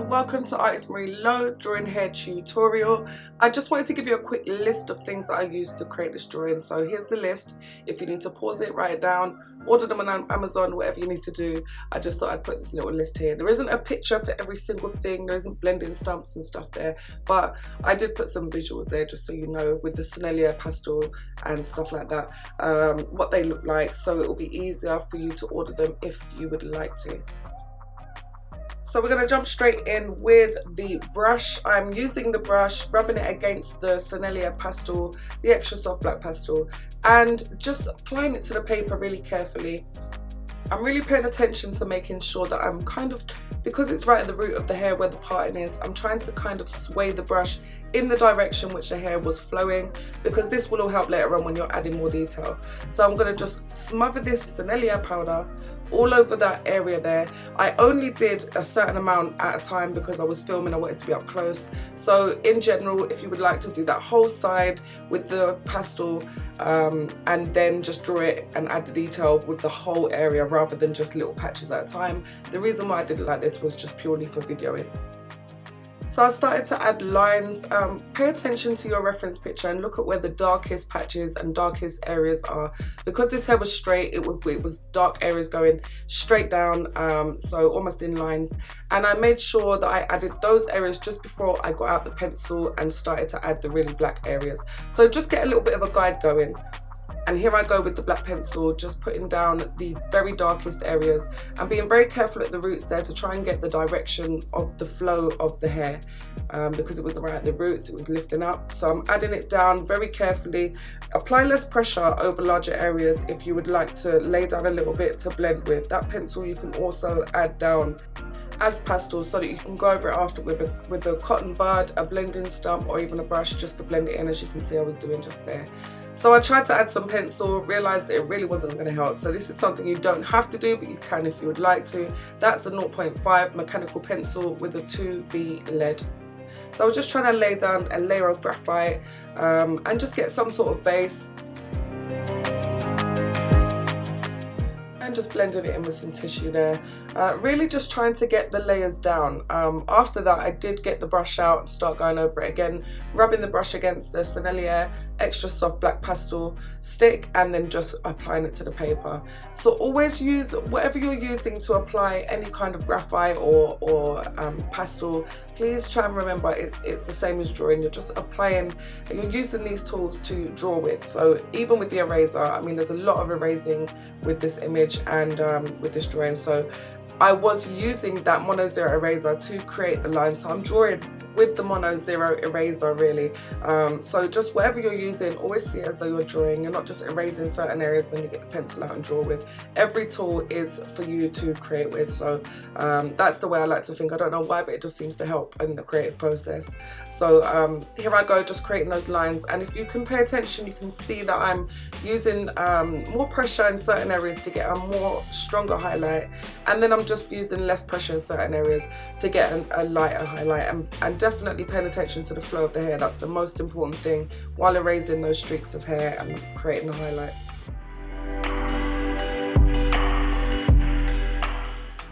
welcome to Artist Marie Lowe drawing hair tutorial. I just wanted to give you a quick list of things that I used to create this drawing. So here's the list. If you need to pause it, write it down, order them on Amazon, whatever you need to do. I just thought I'd put this little list here. There isn't a picture for every single thing, there isn't blending stumps and stuff there, but I did put some visuals there just so you know, with the Sennelier pastel and stuff like that, what they look like, so it will be easier for you to order them if you would like to. So we're going to jump straight in with the brush. I'm using the brush, rubbing it against the Sennelier pastel, the extra soft black pastel, and just applying it to the paper really carefully. I'm really paying attention to making sure that I'm kind of, because it's right at the root of the hair where the parting is, I'm trying to kind of sway the brush in the direction which the hair was flowing, because this will all help later on when you're adding more detail. So I'm going to just smother this Sennelier powder all over that area there. I only did a certain amount at a time because I was filming, I wanted to be up close. So in general, if you would like to do that whole side with the pastel and then just draw it and add the detail with the whole area rather than just little patches at a time. The reason why I did it like this was just purely for videoing. So I started to add lines. Pay attention to your reference picture and look at where the darkest patches and darkest areas are. Because this hair was straight, it was dark areas going straight down, so almost in lines. And I made sure that I added those areas just before I got out the pencil and started to add the really black areas. So just get a little bit of a guide going. And here I go with the black pencil, just putting down the very darkest areas and being very careful at the roots there to try and get the direction of the flow of the hair, because it was right at the roots, it was lifting up. So I'm adding it down very carefully. Apply less pressure over larger areas if you would like to lay down a little bit to blend with. That pencil you can also add down as pastel so that you can go over it after with a cotton bud, a blending stump, or even a brush just to blend it in, as you can see I was doing just there. So I tried to add some pencil, realised that it really wasn't going to help. So this is something you don't have to do, but you can if you would like to. That's a 0.5 mechanical pencil with a 2B lead. So I was just trying to lay down a layer of graphite and just get some sort of base. And just blending it in with some tissue there, really just trying to get the layers down. After that I did get the brush out and start going over it again, rubbing the brush against the Sennelier extra soft black pastel stick and then just applying it to the paper. So always use whatever you're using to apply any kind of graphite or pastel. Please try and remember it's the same as drawing. You're just applying, you're using these tools to draw with. So even with the eraser, I mean there's a lot of erasing with this image and with this drawing, so I was using that mono zero eraser to create the line. So I'm drawing with the mono zero eraser really. So just whatever you're using, always see it as though you're drawing. You're not just erasing certain areas then you get the pencil out and draw with. Every tool is for you to create with. So that's the way I like to think. I don't know why, but it just seems to help in the creative process. So here I go, just creating those lines. And if you can pay attention, you can see that I'm using more pressure in certain areas to get a more stronger highlight, and then I'm just using less pressure in certain areas to get a lighter highlight, and definitely paying attention to the flow of the hair. That's the most important thing while erasing those streaks of hair and creating the highlights.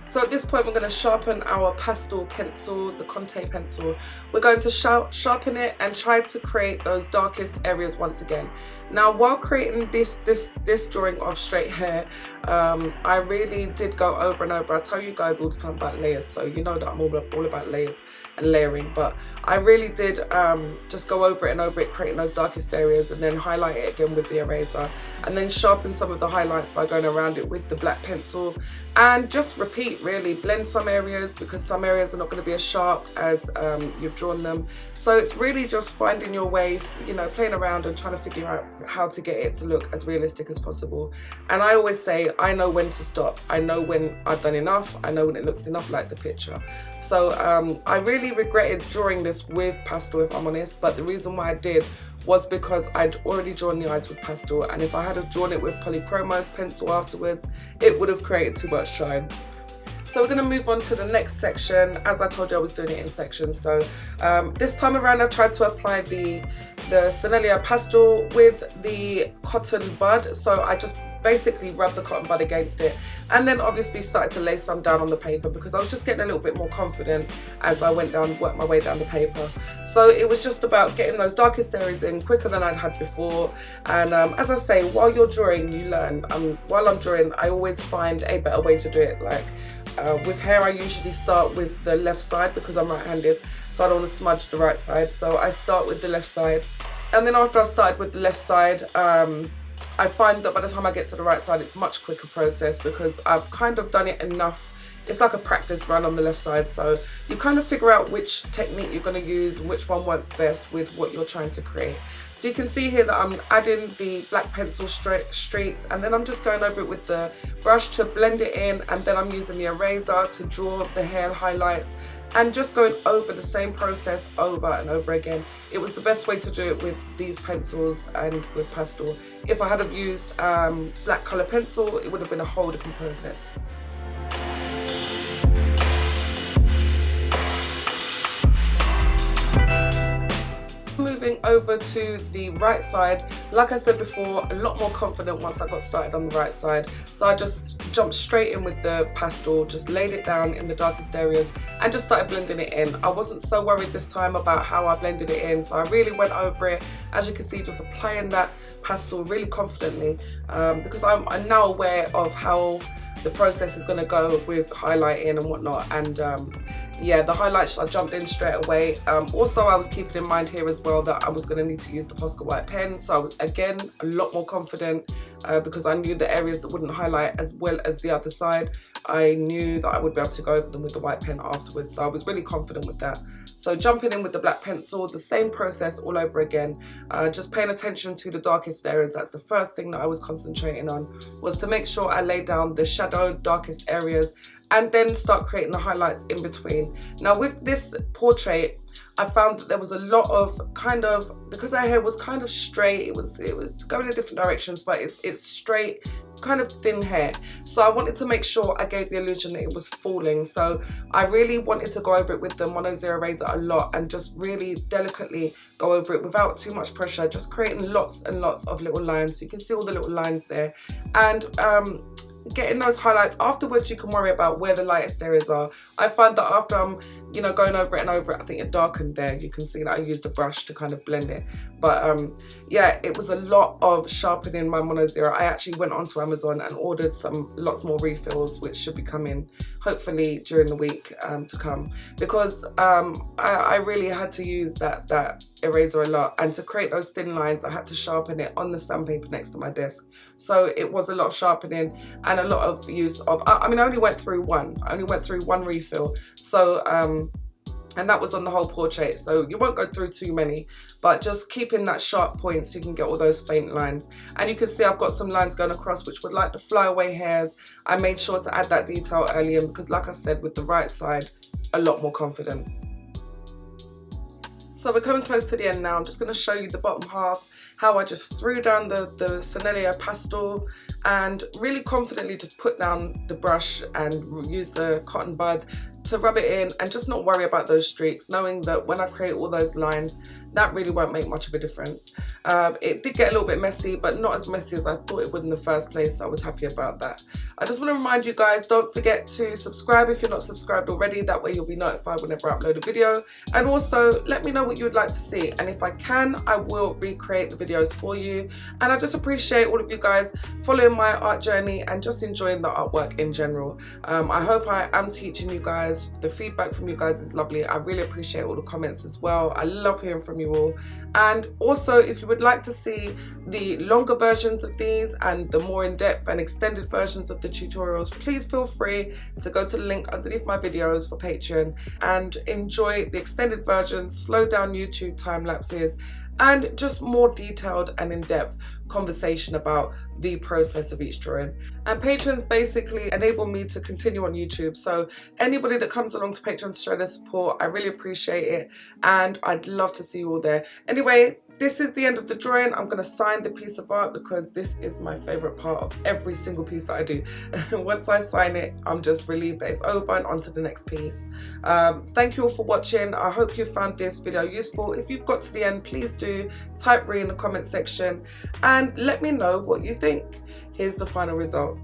So at this point we're going to sharpen our pastel pencil, the Conte pencil. We're going to sharpen it and try to create those darkest areas once again. Now while creating this drawing of straight hair, I really did go over and over. I tell you guys all the time about layers, so you know that I'm all about layers and layering, but I really did just go over it and over it, creating those darkest areas, and then highlight it again with the eraser, and then sharpen some of the highlights by going around it with the black pencil, and just repeat. Really blend some areas because some areas are not going to be as sharp as you've drawn them. So it's really just finding your way, you know, playing around and trying to figure out how to get it to look as realistic as possible. And I always say I know when to stop. I know when I've done enough. I know when it looks enough like the picture. So I really regretted drawing this with pastel, if I'm honest, but the reason why I did was because I'd already drawn the eyes with pastel, and if I had have drawn it with polychromos pencil afterwards, it would have created too much shine. So we're going to move on to the next section. As I told you, I was doing it in sections. So this time around I tried to apply the Sennelier pastel with the cotton bud. So I just basically rubbed the cotton bud against it, and then obviously started to lay some down on the paper because I was just getting a little bit more confident as I worked my way down the paper. So it was just about getting those darkest areas in quicker than I'd had before. And as I say, while you're drawing, you learn. While I'm drawing, I always find a better way to do it. Like with hair, I usually start with the left side because I'm right-handed, so I don't want to smudge the right side. So I start with the left side, and then after I've started with the left side, I find that by the time I get to the right side, it's a much quicker process because I've kind of done it enough. It's like a practice run on the left side, so you kind of figure out which technique you're going to use, which one works best with what you're trying to create. So you can see here that I'm adding the black pencil streaks, and then I'm just going over it with the brush to blend it in, and then I'm using the eraser to draw the hair highlights, and just going over the same process over and over again. It was the best way to do it with these pencils and with pastel. If I had have used black colour pencil, it would have been a whole different process. Moving over to the right side, like I said before, a lot more confident once I got started on the right side. So I just jumped straight in with the pastel, just laid it down in the darkest areas and just started blending it in. I wasn't so worried this time about how I blended it in, so I really went over it, as you can see, just applying that pastel really confidently because I'm now aware of how the process is going to go with highlighting and whatnot. And yeah, the highlights I jumped in straight away. Also, I was keeping in mind here as well that I was going to need to use the Posca white pen, so I was again a lot more confident because I knew the areas that wouldn't highlight as well as the other side, I knew that I would be able to go over them with the white pen afterwards, so I was really confident with that. So jumping in with the black pencil, the same process all over again, just paying attention to the darkest areas. That's the first thing that I was concentrating on, was to make sure I laid down the shadowed darkest areas and then start creating the highlights in between. Now with this portrait, I found that there was a lot of because our hair was kind of straight, it was going in different directions, but it's straight, kind of thin hair. So I wanted to make sure I gave the illusion that it was falling. So I really wanted to go over it with the mono-zero razor a lot and just really delicately go over it without too much pressure, just creating lots and lots of little lines. So you can see all the little lines there. And getting those highlights afterwards, you can worry about where the lightest areas are. I find that after I'm going over it and over it, I think it darkened there. You can see that I used a brush to kind of blend it, but yeah, it was a lot of sharpening my mono zero. I actually went onto Amazon and ordered lots more refills, which should be coming hopefully during the week to come, because I really had to use that eraser a lot, and to create those thin lines I had to sharpen it on the sandpaper next to my desk. So it was a lot of sharpening and a lot of use of, I mean, I only went through one refill, so and that was on the whole portrait, so you won't go through too many, but just keeping that sharp point so you can get all those faint lines. And you can see I've got some lines going across which would like the flyaway hairs. I made sure to add that detail early in because, like I said, with the right side, a lot more confident. So we're coming close to the end now. I'm just going to show you the bottom half, how I just threw down the Sennelier pastel and really confidently just put down the brush and use the cotton bud to rub it in and just not worry about those streaks, knowing that when I create all those lines, that really won't make much of a difference. It did get a little bit messy, but not as messy as I thought it would in the first place, so I was happy about that. I just want to remind you guys, don't forget to subscribe if you're not subscribed already, that way you'll be notified whenever I upload a video. And also let me know what you would like to see, and if I can, I will recreate the videos for you. And I just appreciate all of you guys following my art journey and just enjoying the artwork in general. I hope I am teaching you guys. The feedback from you guys is lovely. I really appreciate all the comments as well. I love hearing from you all. And also, if you would like to see the longer versions of these and the more in-depth and extended versions of the tutorials, please feel free to go to the link underneath my videos for Patreon and enjoy the extended versions, slow down YouTube time lapses, and just more detailed and in-depth conversation about the process of each drawing. And patrons basically enable me to continue on YouTube, so anybody that comes along to Patreon to show their support, I really appreciate it, and I'd love to see you all there. Anyway, this is the end of the drawing. I'm going to sign the piece of art because this is my favourite part of every single piece that I do. Once I sign it, I'm just relieved that it's over and on to the next piece. Thank you all for watching. I hope you found this video useful. If you've got to the end, please do type re in the comment section. and let me know what you think. Here's the final result.